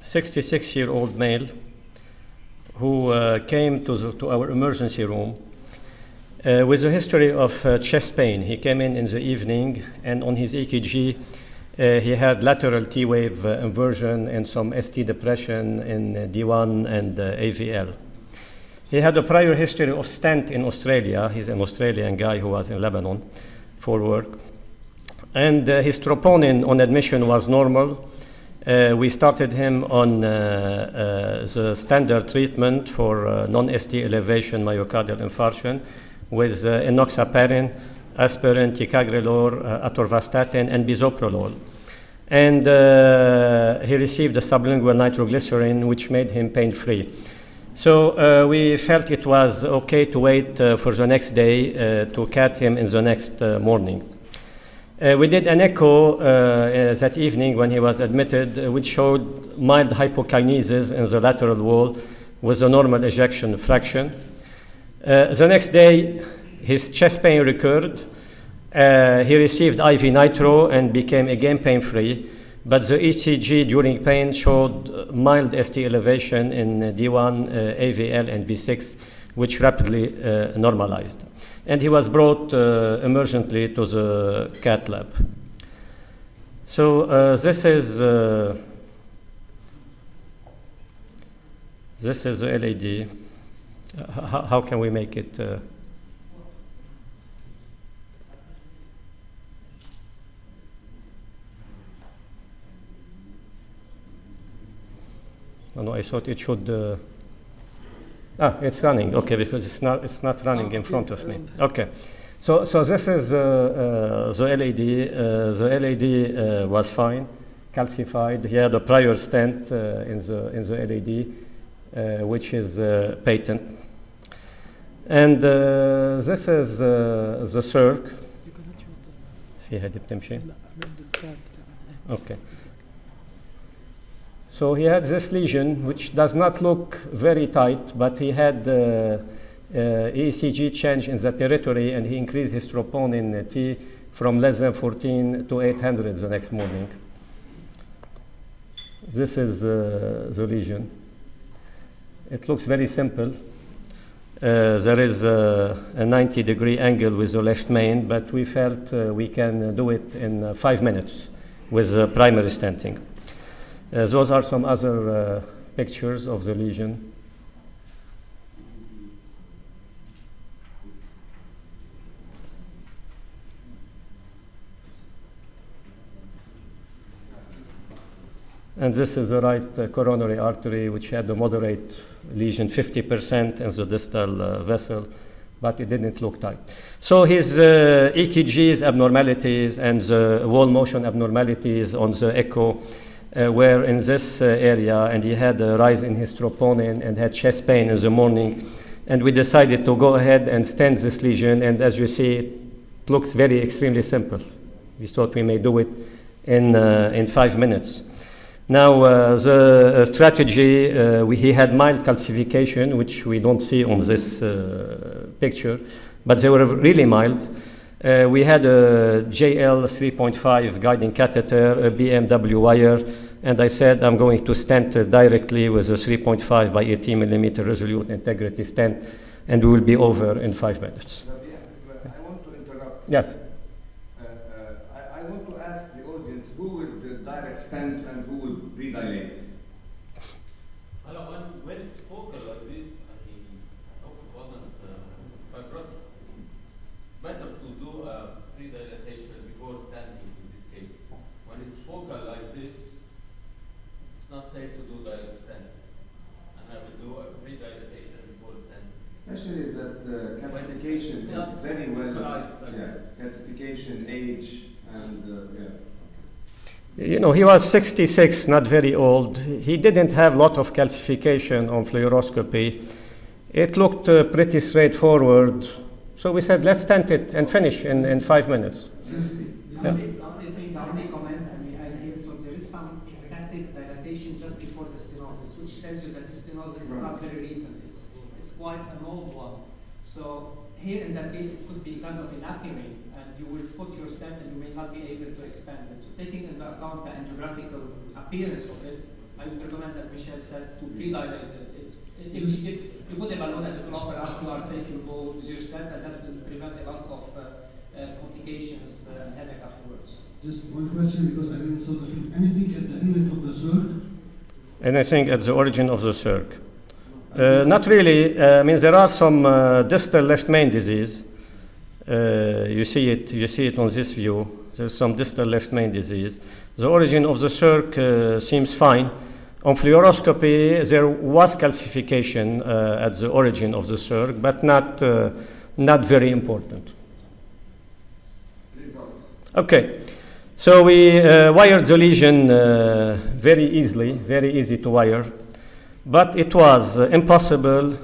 66-year-old male who came to our emergency room with a history of chest pain. He came in the evening, and on his EKG, he had lateral T-wave inversion and some ST depression in D1 and AVL. He had a prior history of stent in Australia. He's an Australian guy who was in Lebanon for work. And his troponin on admission was normal. We started him on the standard treatment for non-ST elevation myocardial infarction with enoxaparin, aspirin, ticagrelor, atorvastatin, and bisoprolol. And he received a sublingual nitroglycerin, which made him pain-free. So we felt it was okay to wait for the next day to CAT him in the next morning. We did an echo that evening when he was admitted, which showed mild hypokinesis in the lateral wall with a normal ejection fraction. The next day, his chest pain recurred. He received IV nitro and became again pain-free, but the ECG during pain showed mild ST elevation in D1, AVL, and V6, which rapidly normalized. And he was brought emergently to the cath lab. So this is the LAD. How can we make it? Oh, no, I thought it should. It's running. Okay, because it's not running in front of me. Okay, so this is the LAD. The LAD was fine, calcified. He had a prior stent in the LAD, which is patent. And this is the circ. Okay. So he had this lesion, which does not look very tight, but he had ECG change in the territory, and he increased his troponin T from less than 14 to 800 the next morning. This is the lesion. It looks very simple. There is a 90-degree angle with the left main, but we felt we can do it in 5 minutes with primary stenting. Those are some other pictures of the lesion. And this is the right coronary artery, which had a moderate lesion, 50% in the distal vessel, but it didn't look tight. So his EKGs abnormalities and the wall motion abnormalities on the echo were in this area, and he had a rise in his troponin and had chest pain in the morning. And we decided to go ahead and stent this lesion, and as you see, it looks very extremely simple. We thought we may do it in 5 minutes. Now, the strategy, he had mild calcification, which we don't see on this picture, but they were really mild. We had a JL 3.5 guiding catheter, a BMW wire, and I said I'm going to stent directly with a 3.5 by 18 millimeter resolute integrity stent, and we will be over in 5 minutes. I want to interrupt. Yes. I want to ask the audience who will direct stent and who will redilate. When it's focal like this, I hope it wasn't fibrotic. Better to do a pre-dilatation before stenting in this case. When it's focal like this, it's not safe to do direct stent. And I will do a pre-dilatation before stenting. Especially that calcification is very well, calcification, age, and You know, he was 66, not very old. He didn't have a lot of calcification on fluoroscopy. It looked pretty straightforward. So we said, let's stent it and finish in 5 minutes. Lovely thing, lovely comment, and we had here, so there is some hepatic dilatation just before the stenosis, which tells you that the stenosis is not very recent. It's quite an old one. So here in that case, it could be kind of inaccurate, and you will put your stent and you may not be able to expand it. So taking into account the angiographical appearance of it, I would recommend, as Michel said, to pre-dilate it. If you put a balloon at the proper arc, you are safe, you go with your stent, and that will prevent a lot of complications and headache afterwards. Just one question, because I didn't sort of anything at the inlet of the circ. Anything at the origin of the circ? Not really. I mean, there are some distal left main disease. You see it on this view. There's some distal left main disease. The origin of the circ seems fine. On fluoroscopy, there was calcification at the origin of the circ, but not very important. Okay, so we wired the lesion very easy to wire, but it was impossible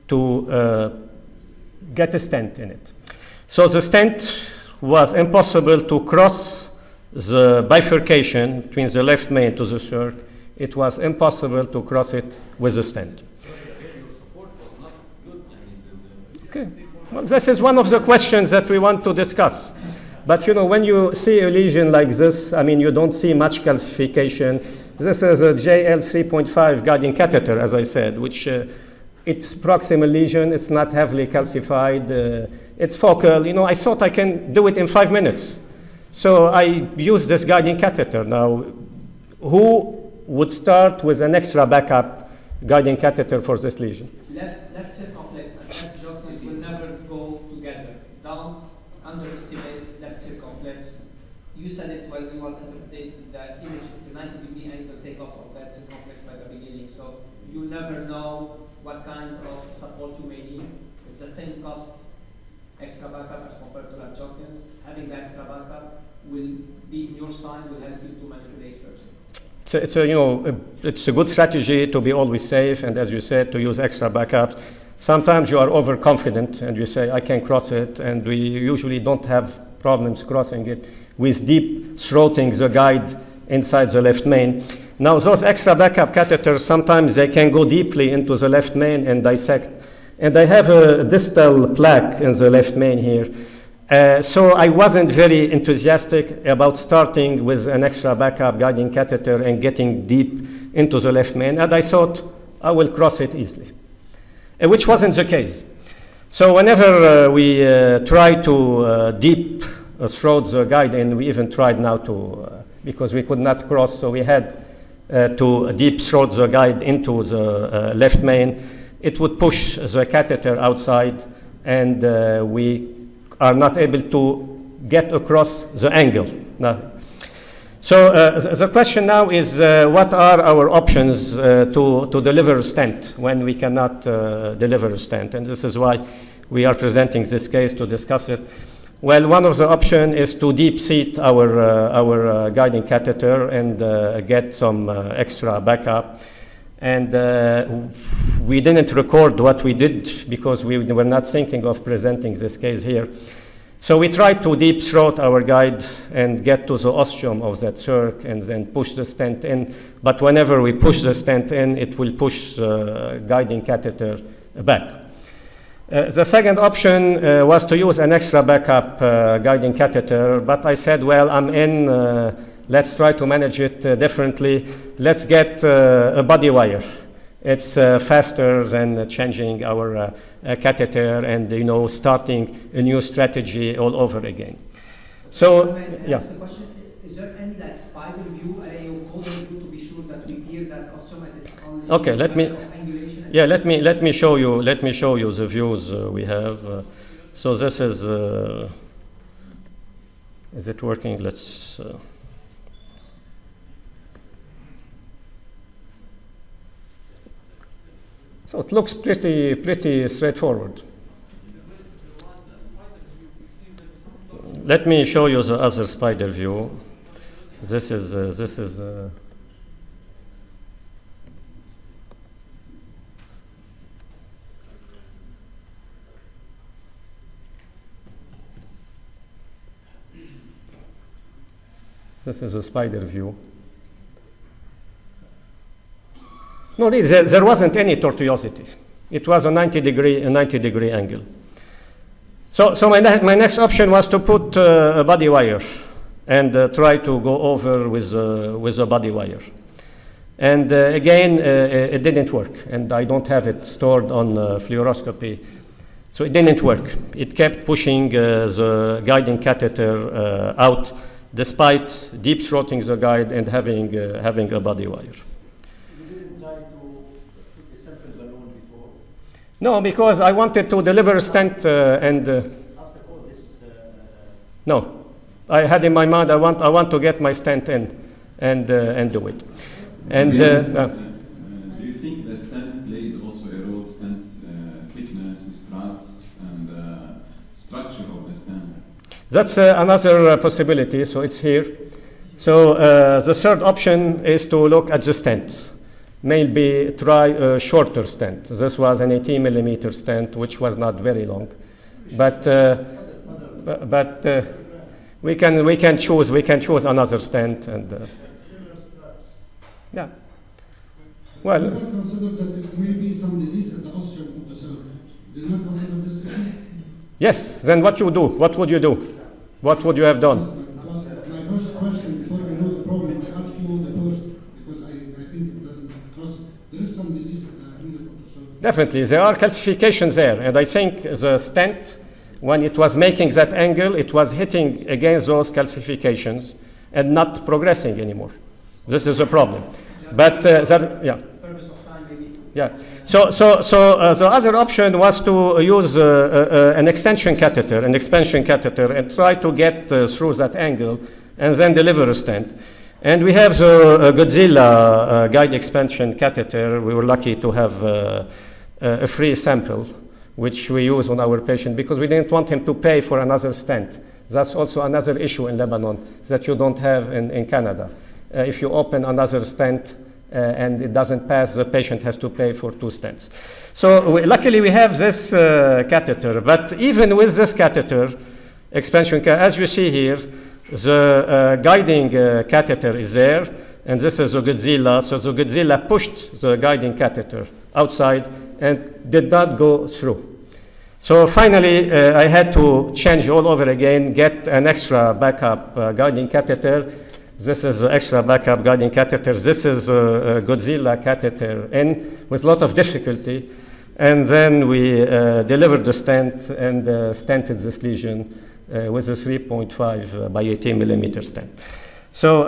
to get a stent in it. So the stent was impossible to cross the bifurcation between the left main to the circ. It was impossible to cross it with a stent. Okay. Well, this is one of the questions that we want to discuss. But you know, when you see a lesion like this, I mean, you don't see much calcification. This is a JL 3.5 guiding catheter, as I said, which it's proximal lesion. It's not heavily calcified. It's focal. You know, I thought I can do it in 5 minutes. So I used this guiding catheter. Now, who would start with an extra backup guiding catheter for this lesion? Left circumflex and left joint will never go together. Don't underestimate left circumflex. You said it while you was interpreting the image. It's a 90-degree angle takeoff of that circumflex by the beginning. So you never know what kind of support you may need. It's the same cost, extra backup as compared to left joints. Having the extra backup will be in your side, will help you to manipulate further. It's a good strategy to be always safe, and as you said, to use extra backups. Sometimes you are overconfident and you say, I can cross it, and we usually don't have problems crossing it with deep throating the guide inside the left main. Now, those extra backup catheters, sometimes they can go deeply into the left main and dissect. And I have a distal plaque in the left main here. So I wasn't very enthusiastic about starting with an extra backup guiding catheter and getting deep into the left main. And I thought I will cross it easily, which wasn't the case. So whenever we try to deep throat the guide, and we even tried now to, because we could not cross, so we had to deep throat the guide into the left main, it would push the catheter outside, and we are not able to get across the angle. Now, so the question now is, what are our options to deliver a stent when we cannot deliver a stent? And this is why we are presenting this case to discuss it. Well, one of the options is to deep seat our guiding catheter and get some extra backup. And we didn't record what we did because we were not thinking of presenting this case here. So we tried to deep throat our guide and get to the ostium of that circ and then push the stent in. But whenever we push the stent in, it will push the guiding catheter back. The second option was to use an extra backup guiding catheter, but I said, well, I'm in, let's try to manage it differently. Let's get a body wire. It's faster than changing our catheter and starting a new strategy all over again. So, yeah. Ask the question, is there any spider view, a golden view to be sure that we clear that ostium and it's only okay, let me show you the views we have. So this is it working? Let's so it looks pretty straightforward. Let me show you the other spider view. This is a spider view. No, really, there wasn't any tortuosity. It was a 90 degree angle. So my next option was to put a body wire and try to go over with a body wire. And again, it didn't work, and I don't have it stored on fluoroscopy. So it didn't work. It kept pushing the guiding catheter out, despite deep throating the guide and having a body wire. You didn't try to put the sample balloon before? No, because I wanted to deliver a stent and After all this, no, I had in my mind I want to get my stent in and do it. And do you think the stent plays also a role, stent thickness, struts, and structure of the stent? that's another possibility, so it's here. So the third option is to look at the stent. Maybe try a shorter stent. This was an 18 millimeter stent, which was not very long. But we can choose another stent and yeah. Well, Did not consider that it may be some disease at the ostium of the cell. Did not consider this issue? yes. Then what you do? What would you do? What would you have done? Because my first question, before I know the problem, I ask you the first, because I think it doesn't, because there is some disease at the inlet of the cell. Definitely, there are calcifications there, and I think the stent, when it was making that angle, it was hitting against those calcifications and not progressing anymore. This is a problem. But yeah. Purpose of time, maybe. Yeah. So the other option was to use an extension catheter, an expansion catheter, and try to get through that angle and then deliver a stent. And we have the Godzilla guide expansion catheter. We were lucky to have a free sample, which we use on our patient because we didn't want him to pay for another stent. That's also another issue in Lebanon that you don't have in Canada. If you open another stent and it doesn't pass, the patient has to pay for 2 stents. So luckily we have this catheter, but even with this catheter, expansion, as you see here, the guiding catheter is there, and this is the Godzilla. So the Godzilla pushed the guiding catheter outside and did not go through. So finally, I had to change all over again, get an extra backup guiding catheter. This is the extra backup guiding catheter. This is a Godzilla catheter in with a lot of difficulty. And then we delivered the stent and stented this lesion with a 3.5 by 18 millimeter stent. So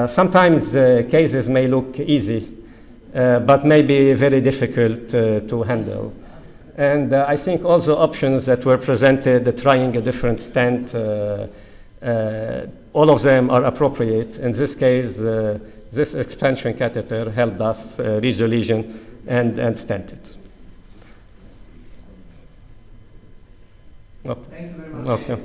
sometimes cases may look easy, but may be very difficult to handle. And I think all the options that were presented, trying a different stent, all of them are appropriate. In this case, this expansion catheter helped us reach the lesion and stent it. Thank you very much. Okay.